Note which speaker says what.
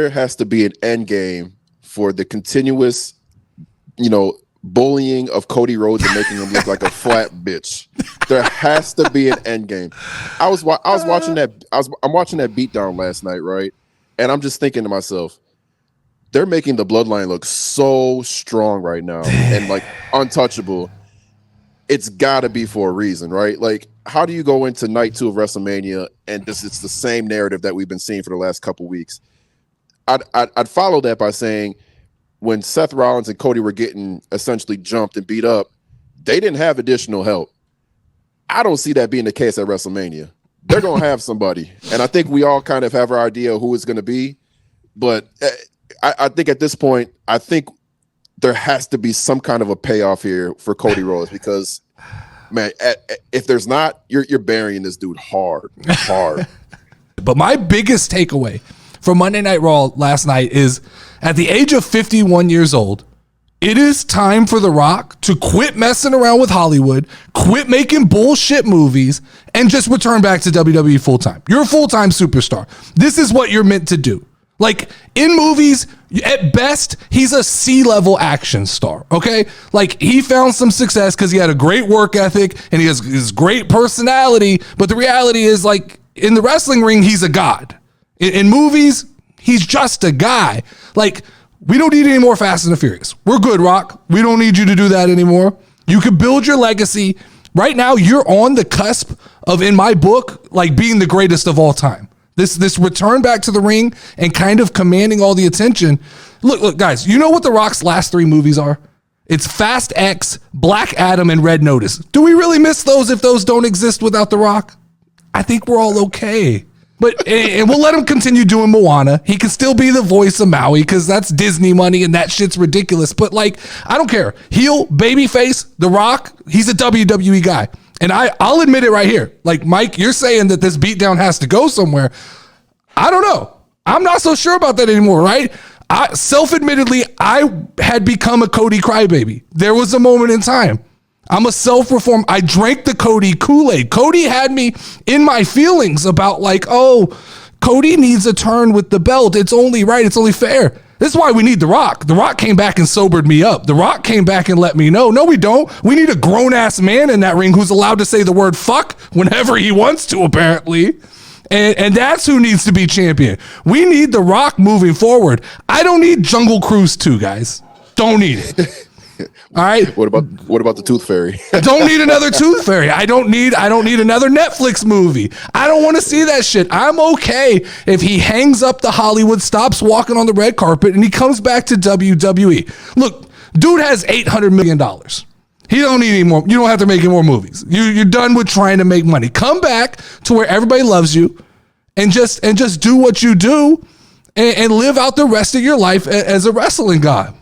Speaker 1: there has to be an end game for the continuous, bullying of Cody Rhodes and making him look like a flat bitch. There has to be an end game. I'm watching that beatdown last night, right? And I'm just thinking to myself, they're making the bloodline look so strong right now and like untouchable. It's got to be for a reason, right? Like, how do you go into night 2 of WrestleMania and it's the same narrative that we've been seeing for the last couple weeks? I'd follow that by saying, when Seth Rollins and Cody were getting essentially jumped and beat up, they didn't have additional help. I don't see that being the case at WrestleMania. They're going to have somebody. And I think we all kind of have our idea of who it's going to be. But I think at this point, I think there has to be some kind of a payoff here for Cody Rhodes because, man, if there's not, you're burying this dude hard.
Speaker 2: But my biggest takeaway from Monday Night Raw last night is, at the age of 51 years old, it is time for The Rock to quit messing around with Hollywood, quit making bullshit movies, and just return back to WWE full-time. You're a full-time superstar. This is what you're meant to do. Like, in movies, at best, he's a C-level action star, okay? Like, he found some success because he had a great work ethic and he has his great personality, but the reality is, like, in the wrestling ring, he's a god. In movies, he's just a guy. Like, we don't need any more Fast and the Furious. We're good, Rock. We don't need you to do that anymore. You can build your legacy. Right now, you're on the cusp of, in my book, like being the greatest of all time. This return back to the ring and kind of commanding all the attention. Look, guys, you know what The Rock's last 3 movies are? It's Fast X, Black Adam, and Red Notice. Do we really miss those if those don't exist without The Rock? I think we're all okay. But and we'll let him continue doing Moana. He can still be the voice of Maui because that's Disney money and that shit's ridiculous. But, like, I don't care. Heel, babyface, The Rock, he's a WWE guy. And I'll admit it right here. Like, Mike, you're saying that this beatdown has to go somewhere. I don't know. I'm not so sure about that anymore, right? Self-admittedly, I had become a Cody crybaby. There was a moment in time. I'm a self-reform. I drank the Cody Kool-Aid. Cody had me in my feelings about, like, oh, Cody needs a turn with the belt. It's only right. It's only fair. This is why we need The Rock. The Rock came back and sobered me up. The Rock came back and let me know. No, we don't. We need a grown-ass man in that ring who's allowed to say the word fuck whenever he wants to, apparently. And that's who needs to be champion. We need The Rock moving forward. I don't need Jungle Cruise 2, guys. Don't need it. All right.
Speaker 1: What about the Tooth Fairy?
Speaker 2: Don't need another Tooth Fairy. I don't need another Netflix movie. I don't want to see that shit. I'm okay if he hangs up the Hollywood, stops walking on the red carpet, and he comes back to WWE. Look, dude has $800 million. He don't need any more. You don't have to make any more movies. You're done with trying to make money. Come back to where everybody loves you and just do what you do and live out the rest of your life as a wrestling god.